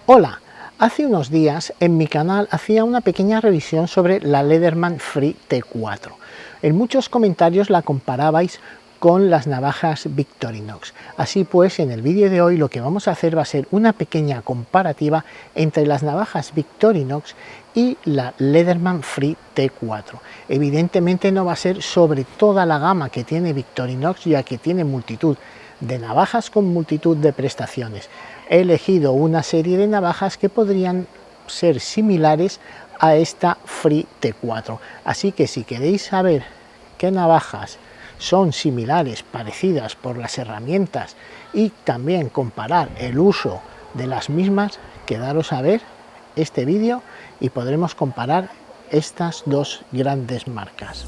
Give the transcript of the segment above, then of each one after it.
Hola, hace unos días en mi canal hacía una pequeña revisión sobre la Leatherman Free T4. En muchos comentarios la comparabais con las navajas Victorinox. Así pues, en el vídeo de hoy lo que vamos a hacer va a ser una pequeña comparativa entre las navajas Victorinox y la Leatherman Free T4. Evidentemente no va a ser sobre toda la gama que tiene Victorinox, ya que tiene multitud de navajas con multitud de prestaciones. He elegido una serie de navajas que podrían ser similares a esta Free T4. Así que si queréis saber qué navajas son similares, parecidas por las herramientas y también comparar el uso de las mismas, quedaros a ver este vídeo y podremos comparar estas dos grandes marcas.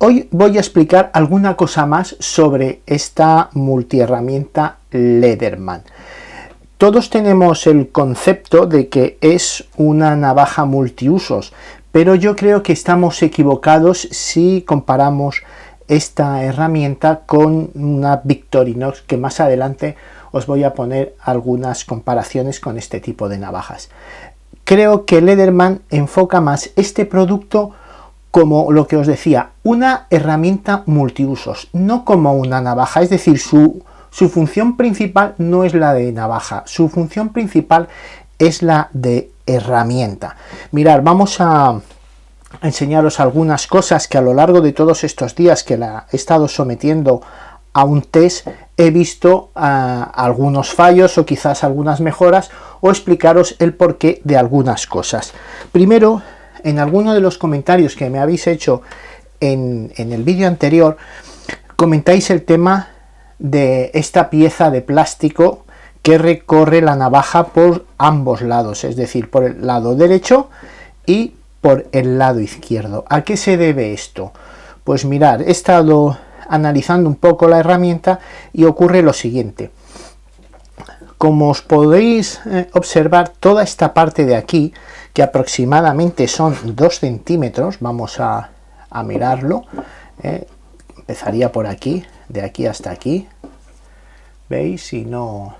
Hoy voy a explicar alguna cosa más sobre esta multiherramienta Leatherman. Todos tenemos el concepto de que es una navaja multiusos, pero yo creo que estamos equivocados si comparamos esta herramienta con una Victorinox, que más adelante os voy a poner algunas comparaciones con este tipo de navajas. Creo que Leatherman enfoca más este producto como lo que os decía, una herramienta multiusos, no como una navaja. Es decir, su función principal no es la de navaja, su función principal es la de herramienta. Mirad, vamos a enseñaros algunas cosas que a lo largo de todos estos días que la he estado sometiendo a un test he visto algunos fallos o quizás algunas mejoras, o explicaros el porqué de algunas cosas. Primero, en alguno de los comentarios que me habéis hecho en el vídeo anterior, comentáis el tema de esta pieza de plástico que recorre la navaja por ambos lados, es decir, por el lado derecho y por el lado izquierdo. ¿A qué se debe esto? Pues mirad, he estado analizando un poco la herramienta y ocurre lo siguiente. Como os podéis observar, toda esta parte de aquí, que aproximadamente son 2 centímetros, vamos a mirarlo, empezaría por aquí, de aquí hasta aquí, veis, si no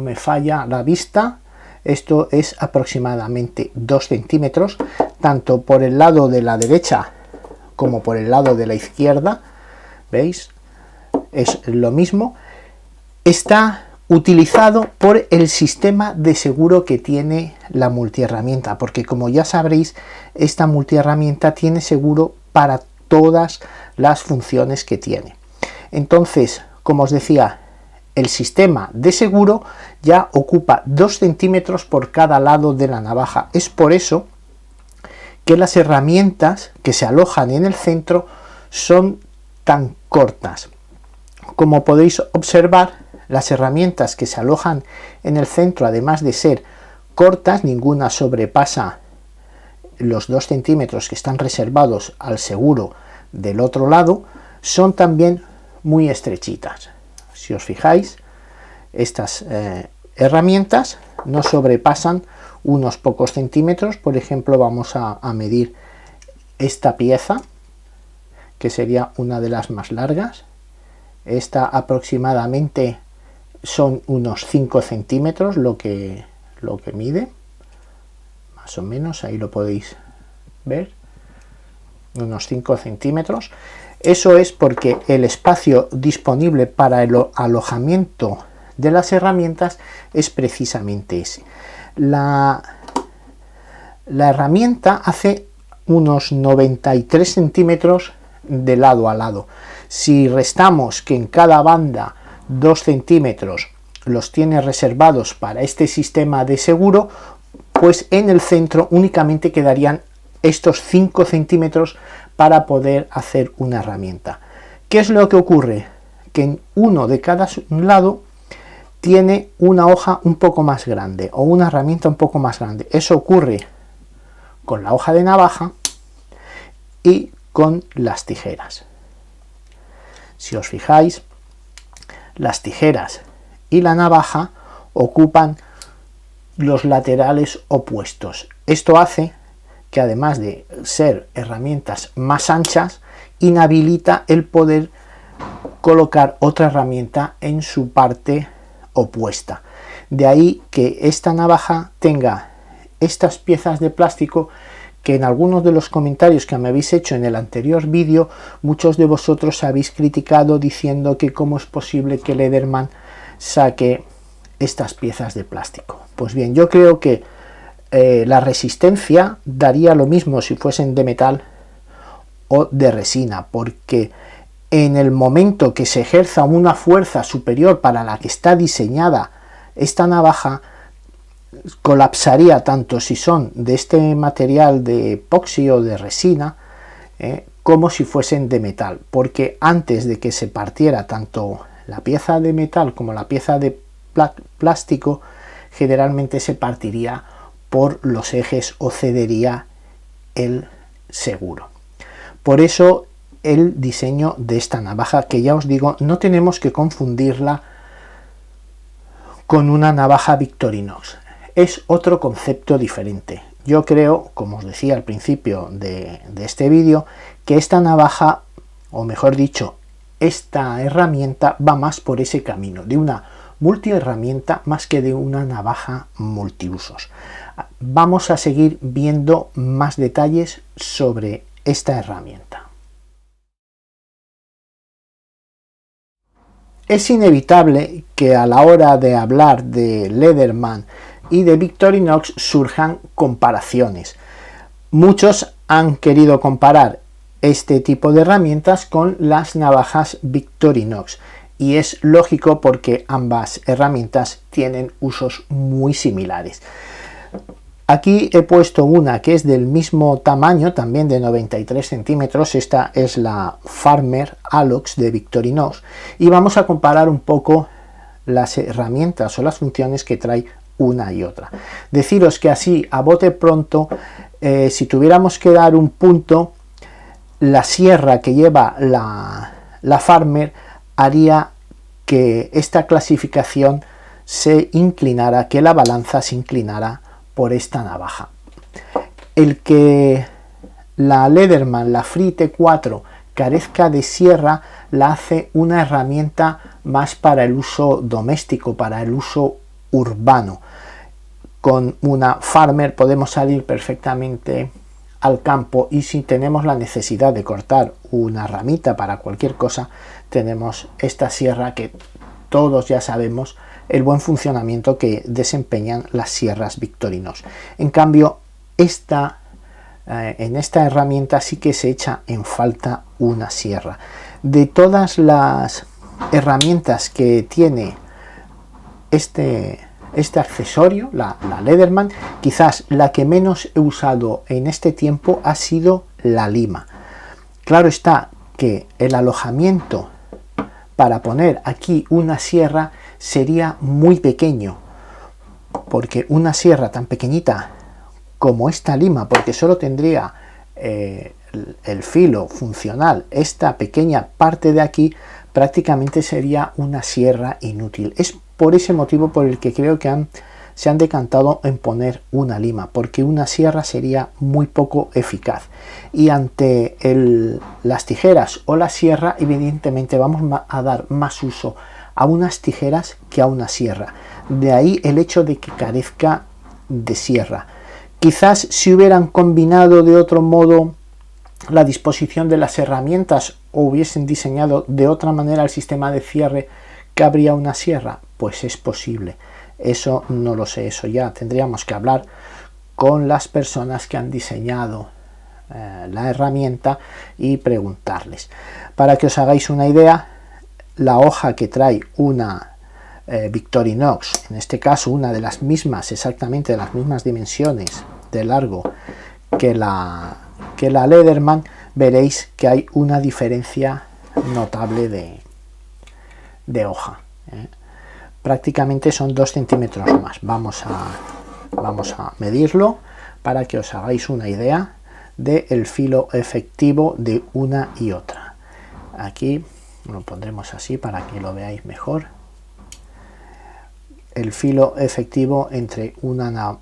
me falla la vista, esto es aproximadamente 2 centímetros, tanto por el lado de la derecha como por el lado de la izquierda, veis, es lo mismo. Está utilizado por el sistema de seguro que tiene la multiherramienta, porque como ya sabréis, esta multiherramienta tiene seguro para todas las funciones que tiene. Entonces, como os decía, el sistema de seguro ya ocupa 2 centímetros por cada lado de la navaja. Es por eso que las herramientas que se alojan en el centro son tan cortas. Como podéis observar, las herramientas que se alojan en el centro, además de ser cortas, ninguna sobrepasa los 2 centímetros que están reservados al seguro del otro lado, son también muy estrechitas. Si os fijáis, estas herramientas no sobrepasan unos pocos centímetros. Por ejemplo, vamos a medir esta pieza, que sería una de las más largas. Esta aproximadamente son unos 5 centímetros lo que mide, más o menos, ahí lo podéis ver, unos 5 centímetros. Eso es porque el espacio disponible para el alojamiento de las herramientas es precisamente ese. La herramienta hace unos 93 centímetros de lado a lado. Si restamos que en cada banda 2 centímetros los tiene reservados para este sistema de seguro, pues en el centro únicamente quedarían estos 5 centímetros para poder hacer una herramienta. ¿Qué es lo que ocurre? Que en uno de cada lado tiene una hoja un poco más grande o una herramienta un poco más grande. Eso ocurre con la hoja de navaja y con las tijeras. Si os fijáis, las tijeras y la navaja ocupan los laterales opuestos. Esto hace que además de ser herramientas más anchas, inhabilita el poder colocar otra herramienta en su parte opuesta. De ahí que esta navaja tenga estas piezas de plástico que en algunos de los comentarios que me habéis hecho en el anterior vídeo, muchos de vosotros habéis criticado diciendo que cómo es posible que Leatherman saque estas piezas de plástico. Pues bien, yo creo que la resistencia daría lo mismo si fuesen de metal o de resina, porque en el momento que se ejerza una fuerza superior para la que está diseñada esta navaja, colapsaría tanto si son de este material de epoxi o de resina, como si fuesen de metal, porque antes de que se partiera tanto la pieza de metal como la pieza de plástico, generalmente se partiría por los ejes o cedería el seguro. Por eso el diseño de esta navaja, que ya os digo, no tenemos que confundirla con una navaja Victorinox. Es otro concepto diferente. Yo creo, como os decía al principio de este vídeo, que esta navaja, o mejor dicho, esta herramienta va más por ese camino, de una multiherramienta más que de una navaja multiusos. Vamos a seguir viendo más detalles sobre esta herramienta. Es inevitable que a la hora de hablar de Leatherman y de Victorinox surjan comparaciones. Muchos han querido comparar este tipo de herramientas con las navajas Victorinox, y es lógico porque ambas herramientas tienen usos muy similares. Aquí he puesto una que es del mismo tamaño, también de 93 centímetros. Esta es la Farmer Alox de Victorinox, y vamos a comparar un poco las herramientas o las funciones que trae una y otra. Deciros que así a bote pronto, si tuviéramos que dar un punto, la sierra que lleva la Farmer haría que esta clasificación se inclinara, que la balanza se inclinara por esta navaja. El que la Leatherman, la Free T4, carezca de sierra la hace una herramienta más para el uso doméstico, para el uso urbano. Con una Farmer podemos salir perfectamente al campo, y si tenemos la necesidad de cortar una ramita para cualquier cosa, tenemos esta sierra que todos ya sabemos el buen funcionamiento que desempeñan las sierras Victorinox. En cambio, en esta herramienta sí que se echa en falta una sierra. De todas las herramientas que tiene este accesorio, la Leatherman, quizás la que menos he usado en este tiempo ha sido la lima. Claro está que el alojamiento para poner aquí una sierra sería muy pequeño, porque una sierra tan pequeñita como esta lima, porque solo tendría el filo funcional, esta pequeña parte de aquí, prácticamente sería una sierra inútil. Es por ese motivo por el que creo que se han decantado en poner una lima, porque una sierra sería muy poco eficaz, y ante las tijeras o la sierra, evidentemente vamos a dar más uso a unas tijeras que a una sierra. De ahí el hecho de que carezca de sierra. Quizás si hubieran combinado de otro modo la disposición de las herramientas, o hubiesen diseñado de otra manera el sistema de cierre, ¿cabría una sierra? Pues es posible. Eso no lo sé, eso ya tendríamos que hablar con las personas que han diseñado la herramienta y preguntarles. Para que os hagáis una idea, la hoja que trae una Victorinox, en este caso una de las mismas, exactamente de las mismas dimensiones de largo que la Leatherman, veréis que hay una diferencia notable de hoja. Prácticamente son 2 centímetros más. Vamos a medirlo para que os hagáis una idea del filo efectivo de una y otra. Aquí lo pondremos así para que lo veáis mejor. El filo efectivo entre una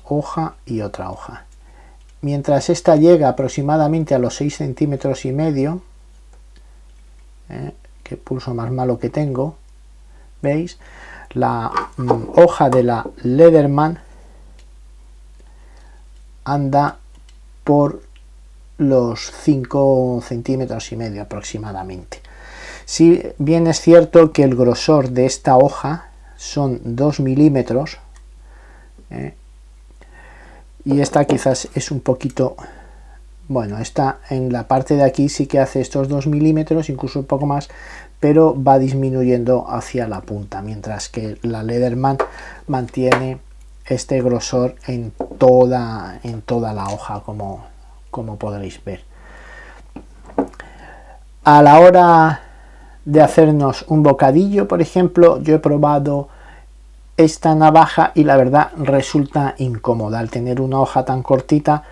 hoja y otra hoja. mientras esta llega aproximadamente a los 6 centímetros y medio, qué pulso más malo que tengo, ¿veis? La hoja de la Leatherman anda por los 5 centímetros y medio aproximadamente. Si bien es cierto que el grosor de esta hoja son 2 milímetros, y esta quizás es un poquito, bueno, esta en la parte de aquí sí que hace estos 2 milímetros, incluso un poco más, pero va disminuyendo hacia la punta, mientras que la Leatherman mantiene este grosor en toda la hoja, como podréis ver. A la hora de hacernos un bocadillo, por ejemplo, yo he probado esta navaja y la verdad resulta incómoda. Al tener una hoja tan cortita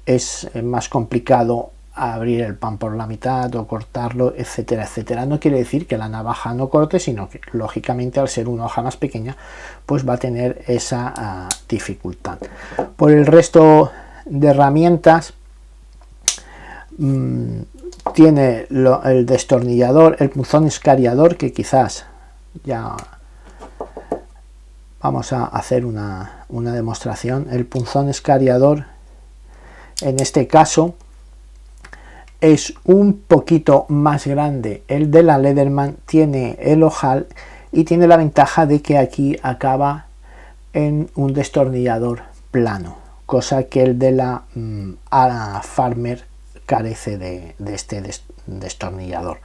es más complicado abrir el pan por la mitad o cortarlo, etcétera, etcétera. No quiere decir que la navaja no corte, sino que lógicamente al ser una hoja más pequeña pues va a tener esa dificultad. Por el resto de herramientas, tiene el destornillador, el punzón escariador, que quizás ya vamos a hacer una demostración. El punzón escariador en este caso es un poquito más grande. El de la Leatherman tiene el ojal y tiene la ventaja de que aquí acaba en un destornillador plano, cosa que el de la Farmer carece de este destornillador.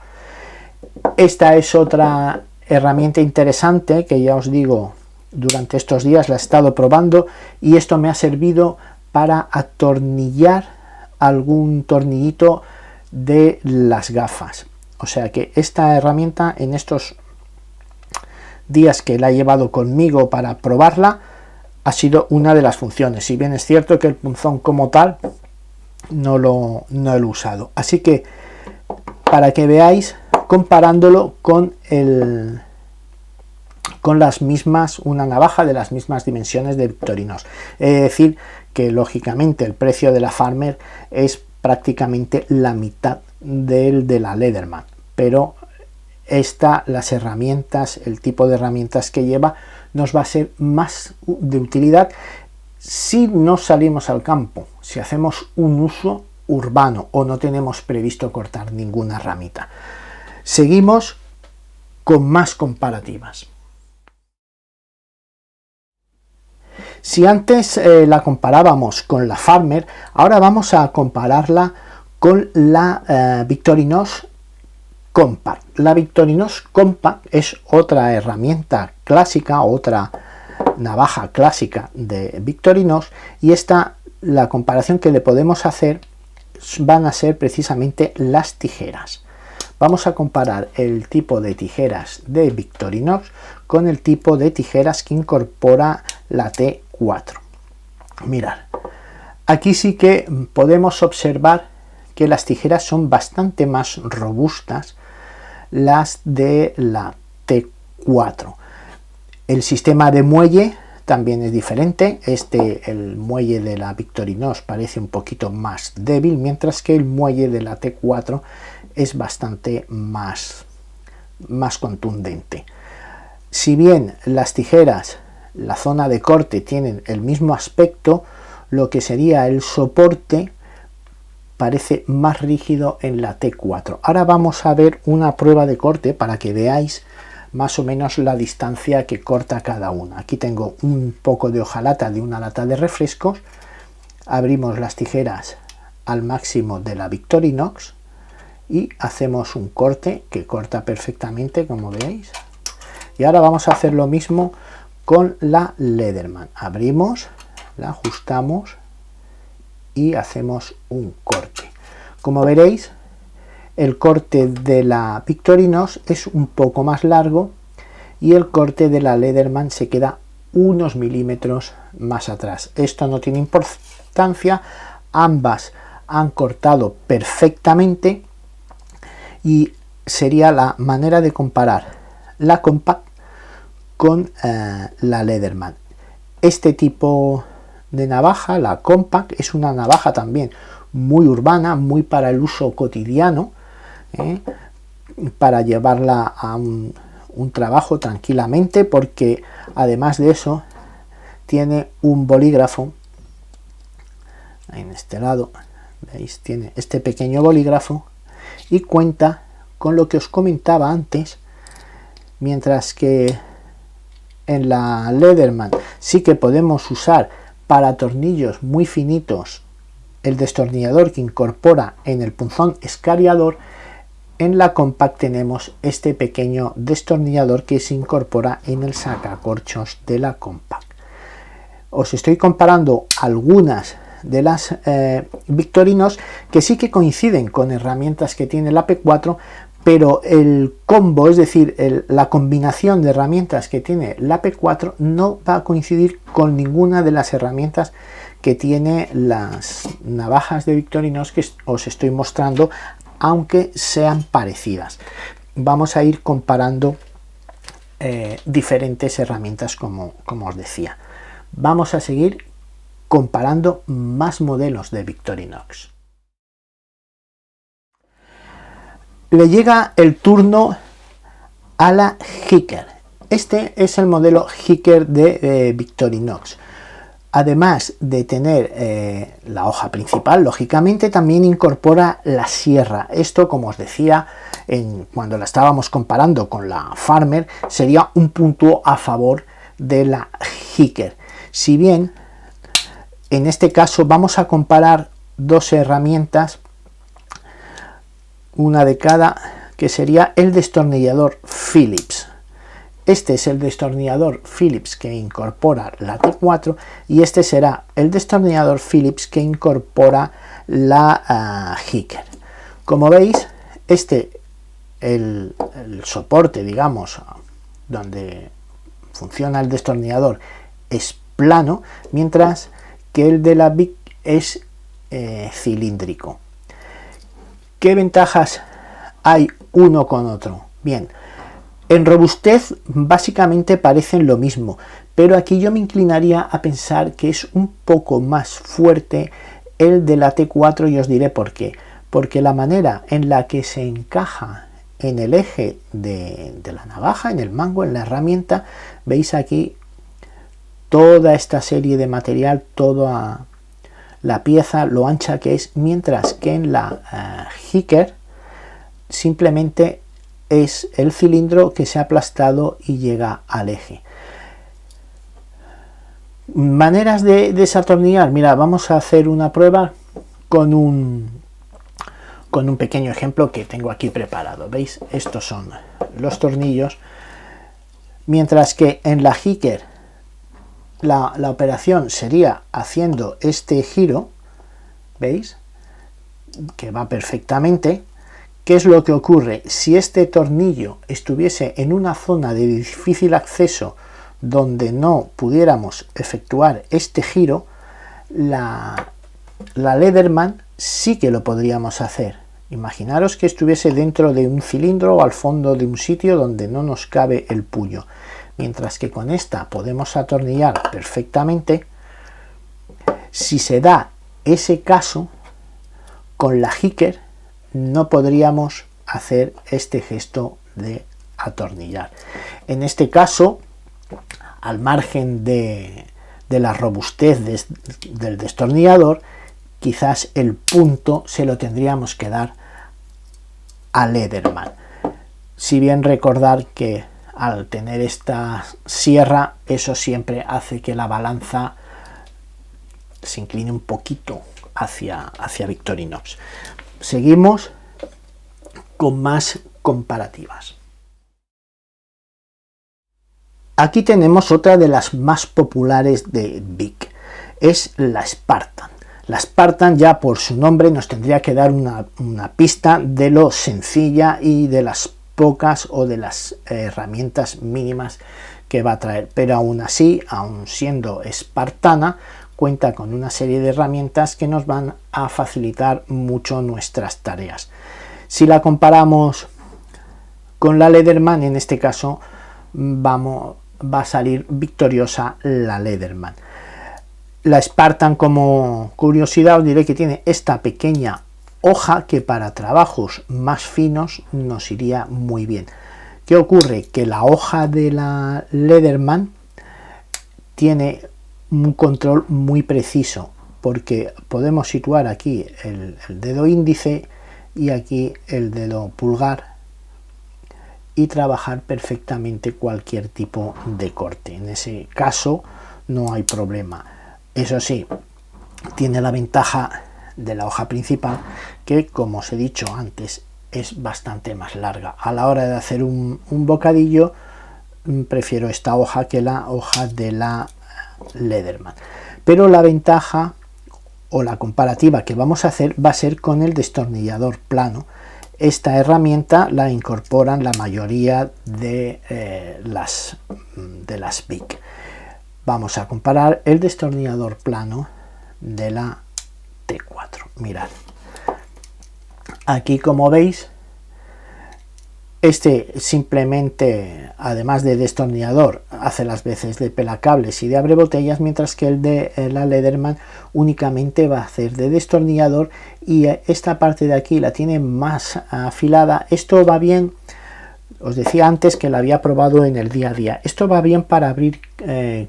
Esta es otra herramienta interesante que ya os digo, durante estos días la he estado probando y esto me ha servido para atornillar algún tornillito de las gafas. O sea que esta herramienta, en estos días que la he llevado conmigo para probarla, ha sido una de las funciones. Si bien es cierto que el punzón como tal no lo he usado. Así que para que veáis, comparándolo con las mismas, una navaja de las mismas dimensiones de Victorinox. Es decir, que lógicamente el precio de la Farmer es prácticamente la mitad del de la Leatherman, pero las herramientas, el tipo de herramientas que lleva, nos va a ser más de utilidad si no salimos al campo, si hacemos un uso urbano o no tenemos previsto cortar ninguna ramita. Seguimos con más comparativas. Si antes la comparábamos con la Farmer, ahora vamos a compararla con la Victorinox Compact. La Victorinox Compact es otra herramienta clásica, otra navaja clásica de Victorinox, y la comparación que le podemos hacer van a ser precisamente las tijeras. Vamos a comparar el tipo de tijeras de Victorinox con el tipo de tijeras que incorpora la T4. Mirad, aquí sí que podemos observar que las tijeras son bastante más robustas, las de la T4. El sistema de muelle también es diferente. El muelle de la Victorinox parece un poquito más débil, mientras que el muelle de la T4 es bastante más contundente. Si bien las tijeras, la zona de corte, tienen el mismo aspecto, lo que sería el soporte parece más rígido en la T4. Ahora vamos a ver una prueba de corte para que veáis más o menos la distancia que corta cada una. Aquí tengo un poco de hojalata de una lata de refrescos. Abrimos las tijeras al máximo de la Victorinox y hacemos un corte que corta perfectamente, como veis. Y ahora vamos a hacer lo mismo con la Leatherman. Abrimos, la ajustamos y hacemos un corte. Como veréis, el corte de la Victorinox es un poco más largo y el corte de la Leatherman se queda unos milímetros más atrás. Esto no tiene importancia, ambas han cortado perfectamente y sería la manera de comparar la Compact con la Leatherman. Este tipo de navaja, la Compact, es una navaja también muy urbana, muy para el uso cotidiano, para llevarla a un trabajo tranquilamente, porque además de eso tiene un bolígrafo en este lado, veis, tiene este pequeño bolígrafo y cuenta con lo que os comentaba antes, mientras que en la Leatherman sí que podemos usar para tornillos muy finitos el destornillador que incorpora en el punzón escariador. En la Compact tenemos este pequeño destornillador que se incorpora en el sacacorchos de la Compact. Os estoy comparando algunas de las Victorinox que sí que coinciden con herramientas que tiene la P4, pero el combo, es decir, la combinación de herramientas que tiene la P4 no va a coincidir con ninguna de las herramientas que tiene las navajas de Victorinox que os estoy mostrando, aunque sean parecidas. Vamos a ir comparando diferentes herramientas, como os decía. Vamos a seguir comparando más modelos de Victorinox. Le llega el turno a la Hiker. Este es el modelo Hiker de Victorinox. Además de tener la hoja principal, lógicamente también incorpora la sierra. Esto, como os decía, cuando la estábamos comparando con la Farmer, sería un punto a favor de la Hiker. Si bien en este caso vamos a comparar dos herramientas, una de cada, que sería el destornillador Phillips. Este es el destornillador Phillips que incorpora la T4 y este será el destornillador Phillips que incorpora la Hiker. Como veis, el soporte, digamos, donde funciona el destornillador es plano, mientras que el de la Vic es cilíndrico. ¿Qué ventajas hay uno con otro? Bien, en robustez básicamente parecen lo mismo, pero aquí yo me inclinaría a pensar que es un poco más fuerte el de la T4 y os diré por qué. Porque la manera en la que se encaja en el eje de la navaja, en el mango, en la herramienta, veis aquí toda esta serie de material, toda la pieza, lo ancha que es, mientras que en la Hiker simplemente es el cilindro que se ha aplastado y llega al eje. Maneras de desatornillar. Mira, vamos a hacer una prueba con un pequeño ejemplo que tengo aquí preparado. ¿Veis? Estos son los tornillos, mientras que en la Hiker la operación sería haciendo este giro, ¿veis? Que va perfectamente. ¿Qué es lo que ocurre? Si este tornillo estuviese en una zona de difícil acceso donde no pudiéramos efectuar este giro, la Leatherman sí que lo podríamos hacer. Imaginaros que estuviese dentro de un cilindro o al fondo de un sitio donde no nos cabe el puño. Mientras que con esta podemos atornillar perfectamente. Si se da ese caso, con la Hiker no podríamos hacer este gesto de atornillar. En este caso, al margen de la robustez del destornillador, quizás el punto se lo tendríamos que dar a Leatherman. Si bien recordar que al tener esta sierra, eso siempre hace que la balanza se incline un poquito hacia Victorinox. Seguimos con más comparativas. Aquí tenemos otra de las más populares de Vic, es la Spartan. La Spartan, ya por su nombre, nos tendría que dar una pista de lo sencilla y de las pocas o de las herramientas mínimas que va a traer, pero aún así, aún siendo espartana, cuenta con una serie de herramientas que nos van a facilitar mucho nuestras tareas. Si la comparamos con la Leatherman, en este caso va a salir victoriosa la Leatherman. La Spartan, como curiosidad, os diré que tiene esta pequeña hoja que para trabajos más finos nos iría muy bien. ¿Qué ocurre? Que la hoja de la Leatherman tiene un control muy preciso, porque podemos situar aquí el dedo índice y aquí el dedo pulgar y trabajar perfectamente cualquier tipo de corte. En ese caso no hay problema. Eso sí, tiene la ventaja de la hoja principal que, como os he dicho antes, es bastante más larga. A la hora de hacer un bocadillo prefiero esta hoja que la hoja de la Leatherman, pero la ventaja o la comparativa que vamos a hacer va a ser con el destornillador plano. Esta herramienta la incorporan la mayoría de las Bic. Vamos a comparar el destornillador plano de la T4. Mirad, aquí como veis, este simplemente, además de destornillador, hace las veces de pelacables y de abre botellas, mientras que el de la Leatherman únicamente va a hacer de destornillador, y esta parte de aquí la tiene más afilada. Esto va bien, os decía antes que la había probado en el día a día. Esto va bien para abrir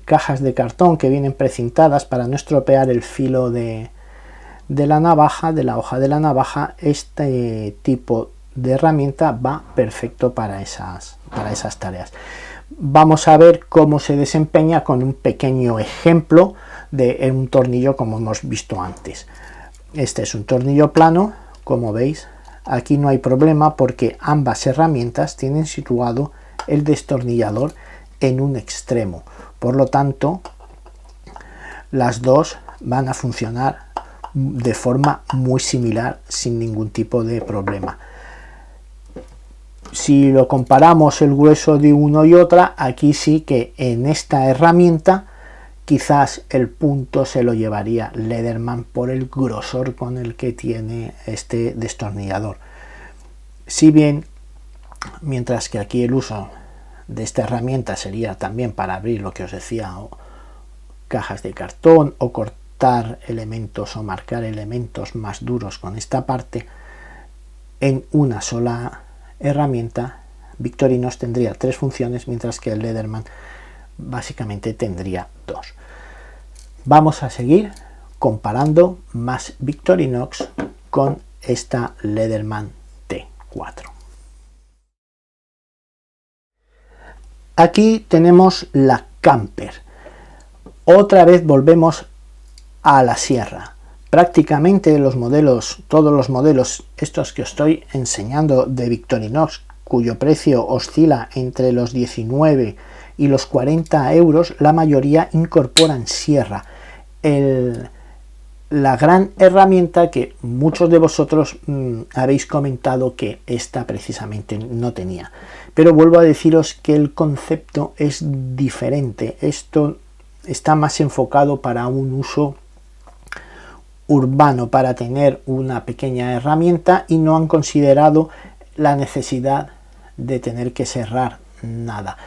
cajas de cartón que vienen precintadas, para no estropear el filo de la navaja, de la hoja de la navaja. Este tipo de herramienta va perfecto para esas tareas. Vamos a ver cómo se desempeña con un pequeño ejemplo de un tornillo, como hemos visto antes. Este es un tornillo plano, como veis. Aquí no hay problema porque ambas herramientas tienen situado el destornillador en un extremo, por lo tanto las dos van a funcionar de forma muy similar sin ningún tipo de problema. Si lo comparamos el grueso de uno y otra, aquí sí que en esta herramienta quizás el punto se lo llevaría Leatherman por el grosor con el que tiene este destornillador. Si bien, mientras que aquí el uso de esta herramienta sería también para abrir, lo que os decía, cajas de cartón o cortar elementos o marcar elementos más duros con esta parte, en una sola herramienta Victorinox tendría 3 funciones, mientras que el Leatherman básicamente tendría 2. Vamos a seguir comparando más Victorinox con esta Leatherman T4. Aquí tenemos la Camper. Otra vez volvemos a la sierra. Prácticamente los modelos, todos los modelos estos que os estoy enseñando de Victorinox, cuyo precio oscila entre los 19 y los 40 euros, la mayoría incorporan sierra, la gran herramienta que muchos de vosotros habéis comentado que esta precisamente no tenía. Pero vuelvo a deciros que el concepto es diferente. Esto está más enfocado para un uso urbano, para tener una pequeña herramienta, y no han considerado la necesidad de tener que cerrar nada,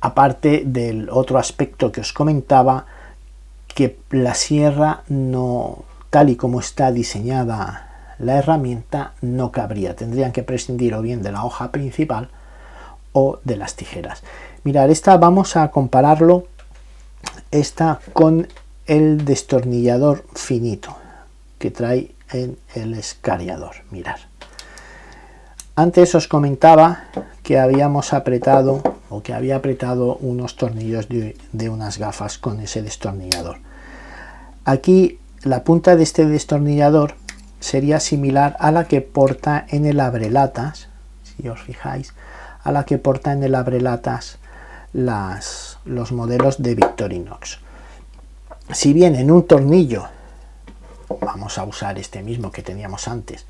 aparte del otro aspecto que os comentaba, que la sierra, no, tal y como está diseñada la herramienta, no cabría. Tendrían que prescindir o bien de la hoja principal o de las tijeras. Mirad, esta vamos a compararlo esta con el destornillador finito que trae en el escariador. Mirad, antes os comentaba que habíamos apretado, o que había apretado unos tornillos de unas gafas con ese destornillador. Aquí la punta de este destornillador sería similar a la que porta en el abrelatas, si os fijáis, a la que porta en el abrelatas los modelos de Victorinox. Si bien en un tornillo, vamos a usar este mismo que teníamos antes,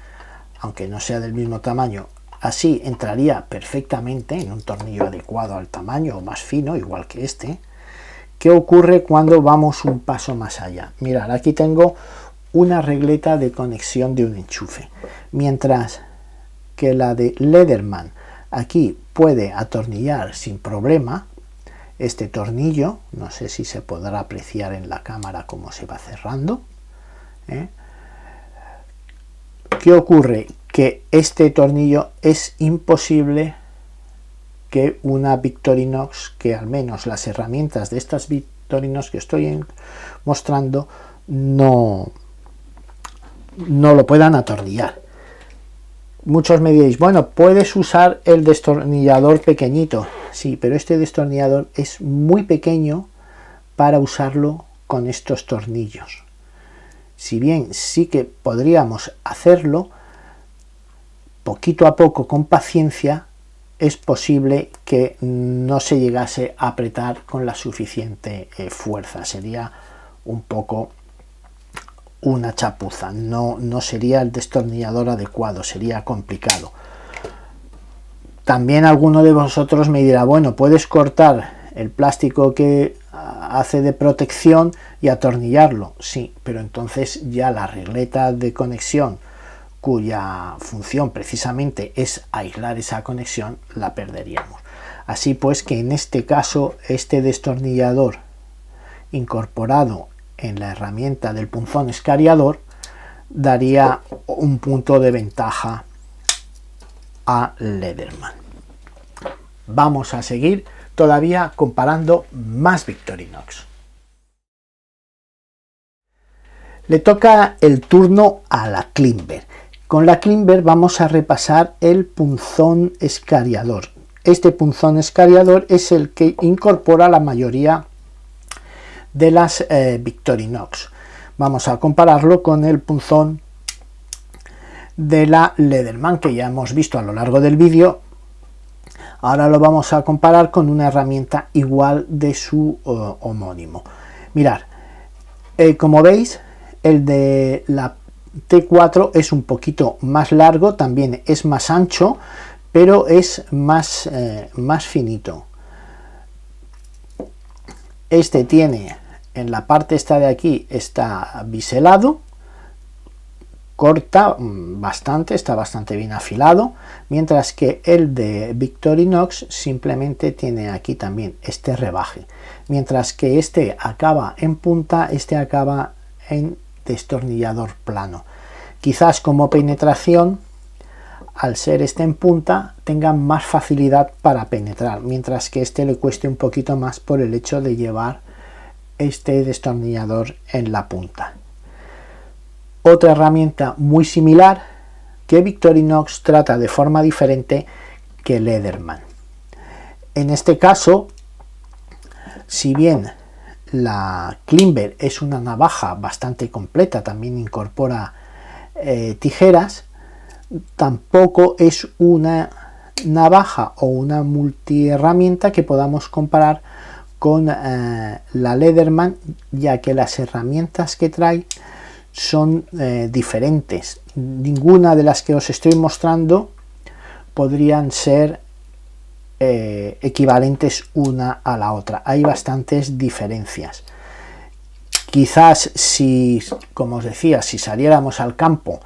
aunque no sea del mismo tamaño, así entraría perfectamente en un tornillo adecuado al tamaño o más fino, igual que este. ¿Qué ocurre cuando vamos un paso más allá? Mirad, aquí tengo una regleta de conexión de un enchufe, mientras que la de Leatherman aquí puede atornillar sin problema. este tornillo, no sé si se podrá apreciar en la cámara cómo se va cerrando. ¿Qué ocurre? Que este tornillo es imposible que una Victorinox, que al menos las herramientas de estas Victorinox que estoy mostrando no lo puedan atornillar. Muchos me diréis, bueno, puedes usar el destornillador pequeñito. Sí, pero este destornillador es muy pequeño para usarlo con estos tornillos. Si bien sí que podríamos hacerlo, poquito a poco, con paciencia, es posible que no se llegase a apretar con la suficiente fuerza. Sería un poco una chapuza, no sería el destornillador adecuado, sería complicado. También alguno de vosotros me dirá, bueno, puedes cortar el plástico que hace de protección y atornillarlo. Sí, pero entonces ya la regleta de conexión, cuya función precisamente es aislar esa conexión, la perderíamos. Así pues, que en este caso este destornillador incorporado en la herramienta del punzón escariador daría un punto de ventaja a Leatherman. Vamos a seguir todavía comparando más Victorinox. Le toca el turno a la Climber. Con la Climber vamos a repasar el punzón escariador. Este punzón escariador es el que incorpora la mayoría de las Victorinox. Vamos a compararlo con el punzón de la Leatherman, que ya hemos visto a lo largo del vídeo. Ahora lo vamos a comparar con una herramienta igual de su homónimo. Mirad, como veis, el de la T4 es un poquito más largo, también es más ancho, pero es más finito. Este tiene, en la parte esta de aquí, está biselado, corta bastante, está bastante bien afilado, mientras que el de Victorinox simplemente tiene aquí también este rebaje, mientras que este acaba en punta, este acaba en destornillador plano. Quizás como penetración, al ser este en punta, tenga más facilidad para penetrar, mientras que este le cueste un poquito más por el hecho de llevar este destornillador en la punta. Otra herramienta muy similar que Victorinox trata de forma diferente que Leatherman. En este caso, si bien la Climber es una navaja bastante completa, también incorpora tijeras, tampoco es una navaja o una multiherramienta que podamos comparar con la Leatherman, ya que las herramientas que trae son diferentes. Ninguna de las que os estoy mostrando podrían ser equivalentes una a la otra. Hay bastantes diferencias. Quizás si, como os decía, si saliéramos al campo,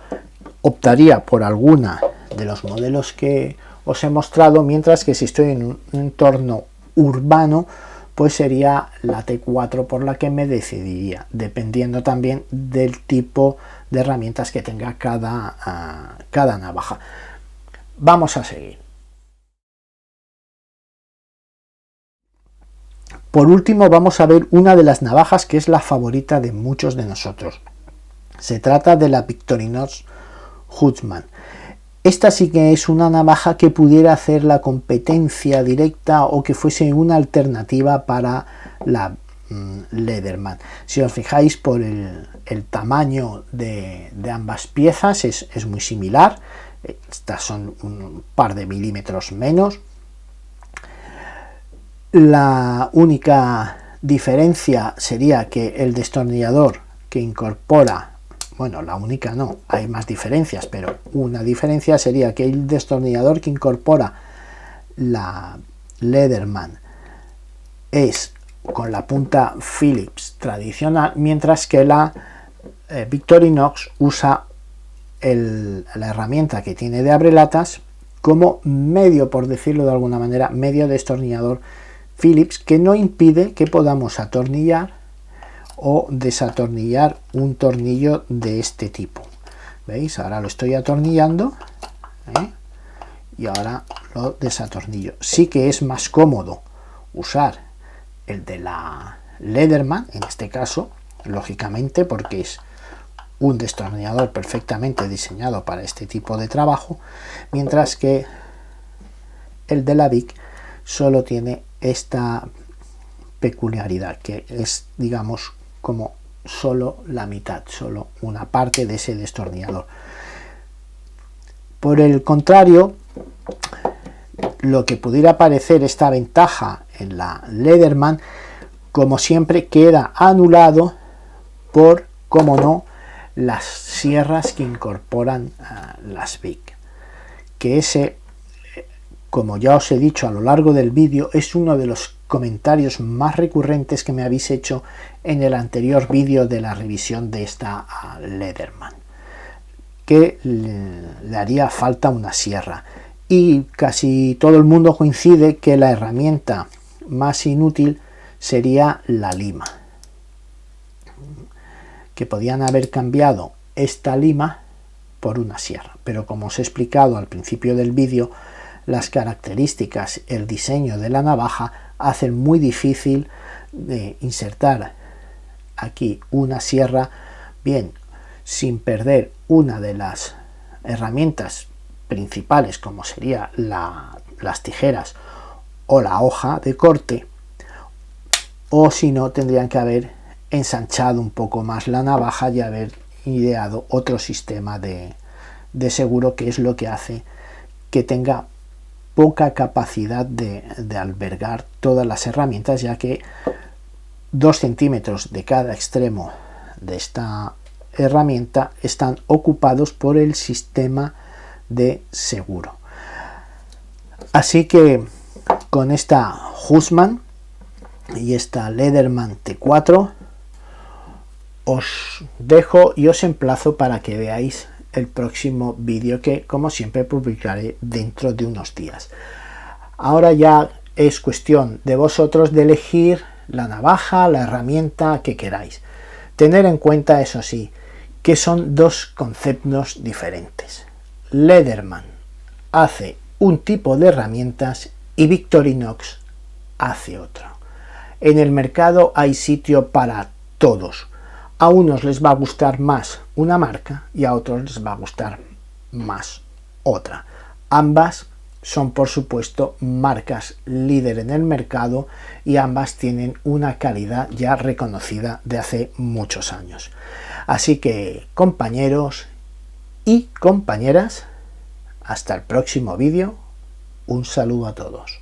optaría por alguna de los modelos que os he mostrado, mientras que si estoy en un entorno urbano, pues sería la T4 por la que me decidiría, dependiendo también del tipo de herramientas que tenga cada navaja. Vamos a seguir. Por último, vamos a ver una de las navajas que es la favorita de muchos de nosotros. Se trata de la Victorinox Huntsman. Esta sí que es una navaja que pudiera hacer la competencia directa o que fuese una alternativa para la Leatherman. Si os fijáis por el tamaño de ambas piezas es muy similar. Estas son un par de milímetros menos. La única diferencia sería que el destornillador que incorpora, bueno, la única no, hay más diferencias, pero una diferencia sería que el destornillador que incorpora la Leatherman es con la punta Phillips tradicional, mientras que la Victorinox usa la herramienta que tiene de abrelatas como medio, por decirlo de alguna manera, medio destornillador Phillips que no impide que podamos atornillar o desatornillar un tornillo de este tipo. ¿Veis? Ahora lo estoy atornillando, ¿eh? Y ahora lo desatornillo. Sí que es más cómodo usar el de la Leatherman, en este caso, lógicamente, porque es un destornillador perfectamente diseñado para este tipo de trabajo, mientras que el de la Vic solo tiene esta peculiaridad, que es, digamos, como solo la mitad, solo una parte de ese destornillador. Por el contrario, lo que pudiera parecer esta ventaja en la Leatherman, como siempre, queda anulado por, como no, las sierras que incorporan las Vic, que ese, como ya os he dicho a lo largo del vídeo, es uno de los comentarios más recurrentes que me habéis hecho en el anterior vídeo de la revisión de esta Leatherman, que le haría falta una sierra, y casi todo el mundo coincide que la herramienta más inútil sería la lima, que podían haber cambiado esta lima por una sierra, pero como os he explicado al principio del vídeo, las características, el diseño de la navaja hacen muy difícil de insertar aquí una sierra bien sin perder una de las herramientas principales, como sería las tijeras o la hoja de corte, o si no tendrían que haber ensanchado un poco más la navaja y haber ideado otro sistema de seguro, que es lo que hace que tenga poca capacidad de albergar todas las herramientas, ya que 2 centímetros de cada extremo de esta herramienta están ocupados por el sistema de seguro. Así que con esta Hussmann y esta Leatherman T4 os dejo y os emplazo para que veáis el próximo vídeo, que como siempre publicaré dentro de unos días. Ahora ya es cuestión de vosotros de elegir la navaja, la herramienta que queráis. Tener en cuenta, eso sí, que son dos conceptos diferentes. Leatherman hace un tipo de herramientas y Victorinox hace otro. En el mercado hay sitio para todos. A unos les va a gustar más una marca y a otros les va a gustar más otra. Ambas son, por supuesto, marcas líder en el mercado y ambas tienen una calidad ya reconocida de hace muchos años. Así que, compañeros y compañeras, hasta el próximo vídeo. Un saludo a todos.